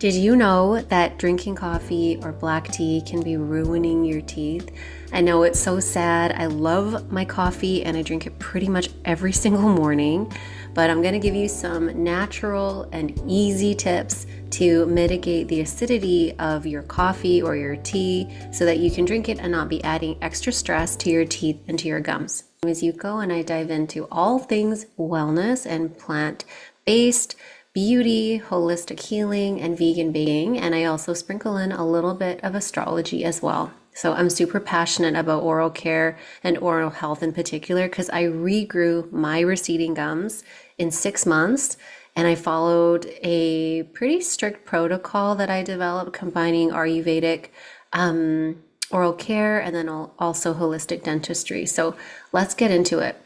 Did you know that drinking coffee or black tea can be ruining your teeth? I know it's so sad. I love my coffee and I drink it pretty much every single morning, but I'm going to give you some natural and easy tips to mitigate the acidity of your coffee or your tea so that you can drink it and not be adding extra stress to your teeth and to your gums. My name is Yuko and I dive into all things wellness and plant-based beauty, holistic healing, and vegan baking, and I also sprinkle in a little bit of astrology as well. So I'm super passionate about oral care and oral health in particular because I regrew my receding gums in 6 months, and I followed a pretty strict protocol that I developed combining Ayurvedic oral care and then also holistic dentistry. So let's get into it.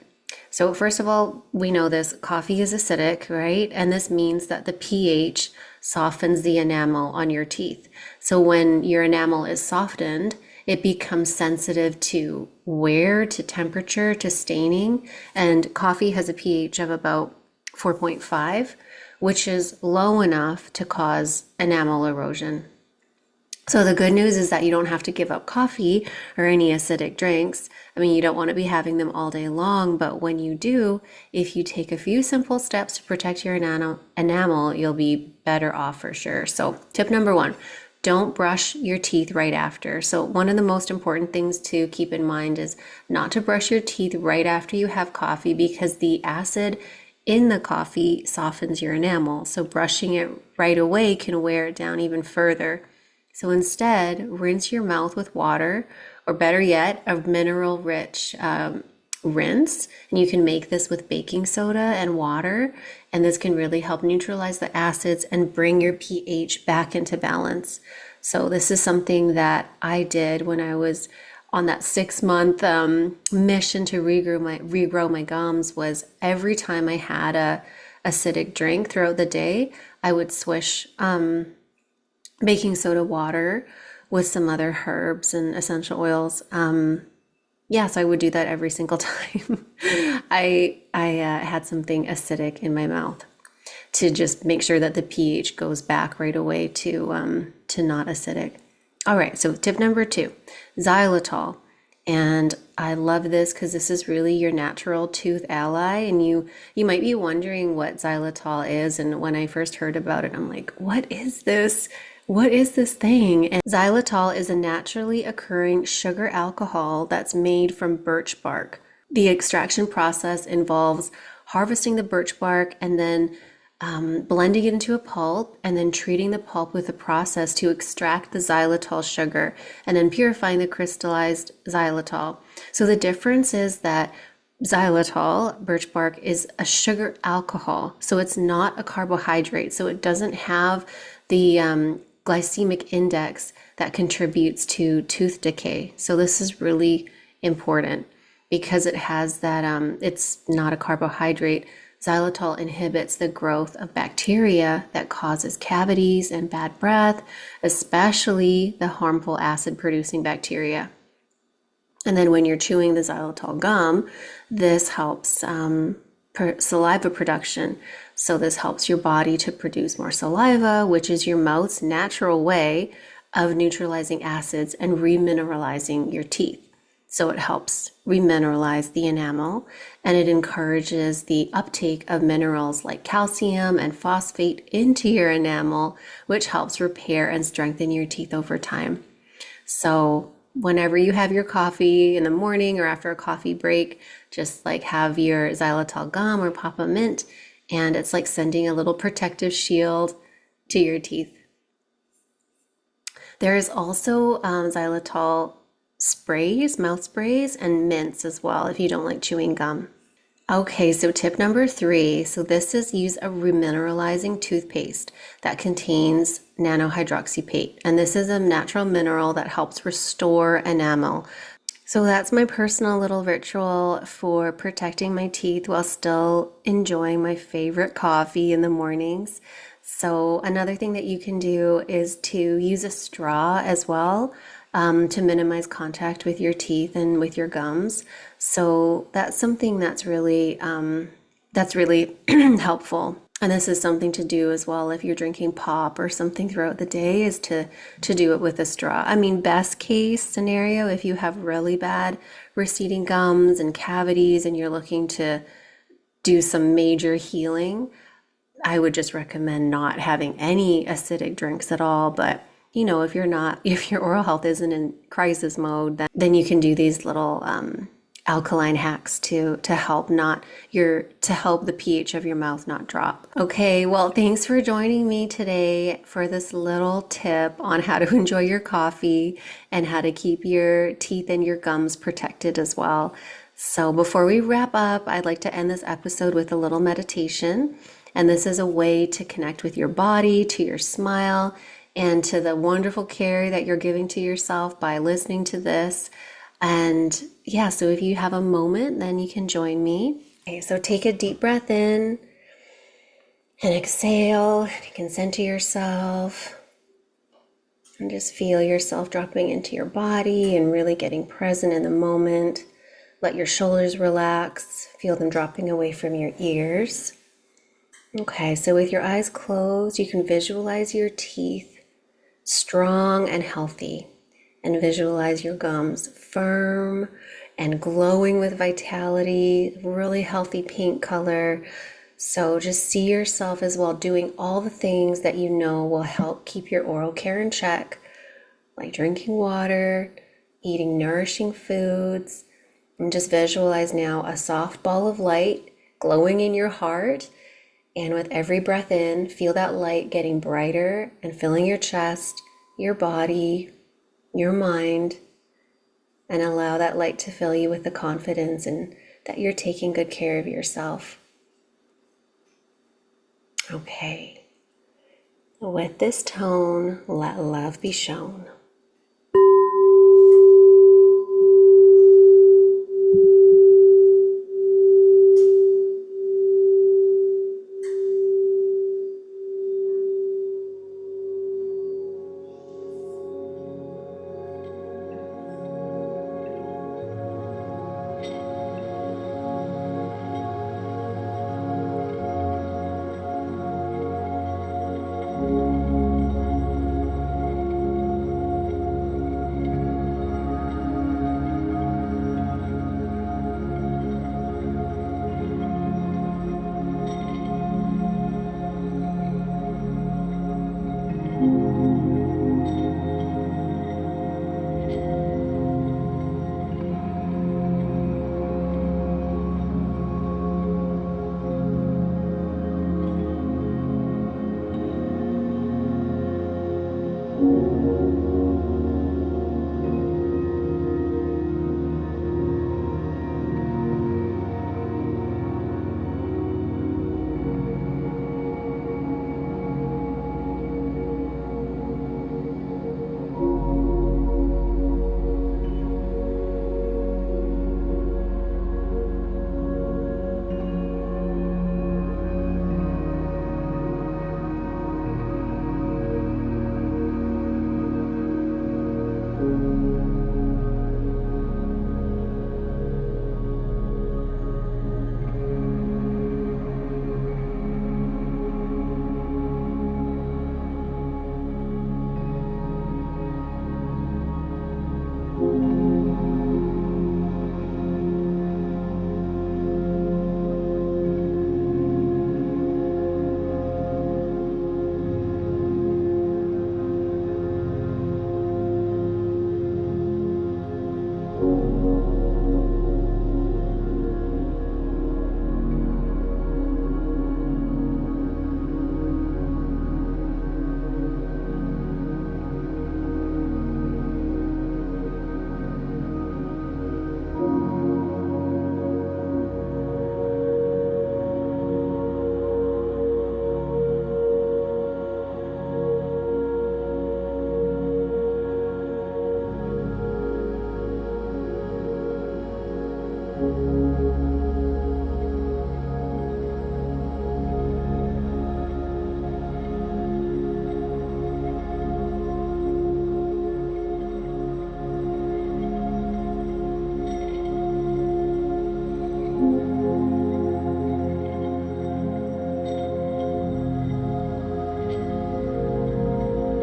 So first of all, we know this, coffee is acidic, right? And this means that the pH softens the enamel on your teeth. So when your enamel is softened, it becomes sensitive to wear, to temperature, to staining. And coffee has a pH of about 4.5, which is low enough to cause enamel erosion. So the good news is that you don't have to give up coffee or any acidic drinks. I mean, you don't want to be having them all day long, but when you do, if you take a few simple steps to protect your enamel, you'll be better off for sure. So tip number 1, don't brush your teeth right after. So one of the most important things to keep in mind is not to brush your teeth right after you have coffee because the acid in the coffee softens your enamel. So brushing it right away can wear it down even further. So instead, rinse your mouth with water, or better yet, a mineral-rich rinse. And you can make this with baking soda and water, and this can really help neutralize the acids and bring your pH back into balance. So this is something that I did when I was on that 6-month mission to regrow my gums. Was every time I had a acidic drink throughout the day, I would swish baking soda water with some other herbs and essential oils. So I would do that every single time I had something acidic in my mouth to just make sure that the pH goes back right away to not acidic. All right, so tip number 2, xylitol. And I love this because this is really your natural tooth ally. And you might be wondering what xylitol is. And when I first heard about it, I'm like, what is this? What is this thing? And xylitol is a naturally occurring sugar alcohol that's made from birch bark. The extraction process involves harvesting the birch bark and then blending it into a pulp and then treating the pulp with a process to extract the xylitol sugar and then purifying the crystallized xylitol. So the difference is that xylitol, birch bark, is a sugar alcohol. So it's not a carbohydrate. So it doesn't have the glycemic index that contributes to tooth decay. So this is really important because it has that, it's not a carbohydrate. Xylitol inhibits the growth of bacteria that causes cavities and bad breath, especially the harmful acid-producing bacteria. And then when you're chewing the xylitol gum, this helps saliva production. So this helps your body to produce more saliva, which is your mouth's natural way of neutralizing acids and remineralizing your teeth. So it helps remineralize the enamel, and it encourages the uptake of minerals like calcium and phosphate into your enamel, which helps repair and strengthen your teeth over time. So whenever you have your coffee in the morning or after a coffee break, just like have your xylitol gum or papa mint, and it's like sending a little protective shield to your teeth. There is also xylitol sprays, mouth sprays, and mints as well if you don't like chewing gum. Okay, so tip number 3. So this is use a remineralizing toothpaste that contains nanohydroxypate. And this is a natural mineral that helps restore enamel. So that's my personal little ritual for protecting my teeth while still enjoying my favorite coffee in the mornings. So another thing that you can do is to use a straw as well to minimize contact with your teeth and with your gums. So that's something that's really helpful. And this is something to do as well if you're drinking pop or something throughout the day, is to do it with a straw. I mean, best case scenario, if you have really bad receding gums and cavities and you're looking to do some major healing, I would just recommend not having any acidic drinks at all. But if you're not, if your oral health isn't in crisis mode, then you can do these little alkaline hacks to help to help the pH of your mouth not drop. Okay, well, thanks for joining me today for this little tip on how to enjoy your coffee and how to keep your teeth and your gums protected as well. So before we wrap up, I'd like to end this episode with a little meditation. And this is a way to connect with your body, to your smile, and to the wonderful care that you're giving to yourself by listening to this. And yeah, so if you have a moment, then you can join me. Okay, so take a deep breath in and exhale. You can center yourself and just feel yourself dropping into your body and really getting present in the moment. Let your shoulders relax. Feel them dropping away from your ears. Okay, so with your eyes closed, you can visualize your teeth strong and healthy. And visualize your gums firm and glowing with vitality, really healthy pink color. So just see yourself as well doing all the things that you know will help keep your oral care in check, like drinking water, eating nourishing foods, and just visualize now a soft ball of light glowing in your heart. And with every breath in, feel that light getting brighter and filling your chest, your body, your mind, and allow that light to fill you with the confidence and that you're taking good care of yourself. Okay. With this tone, let love be shown.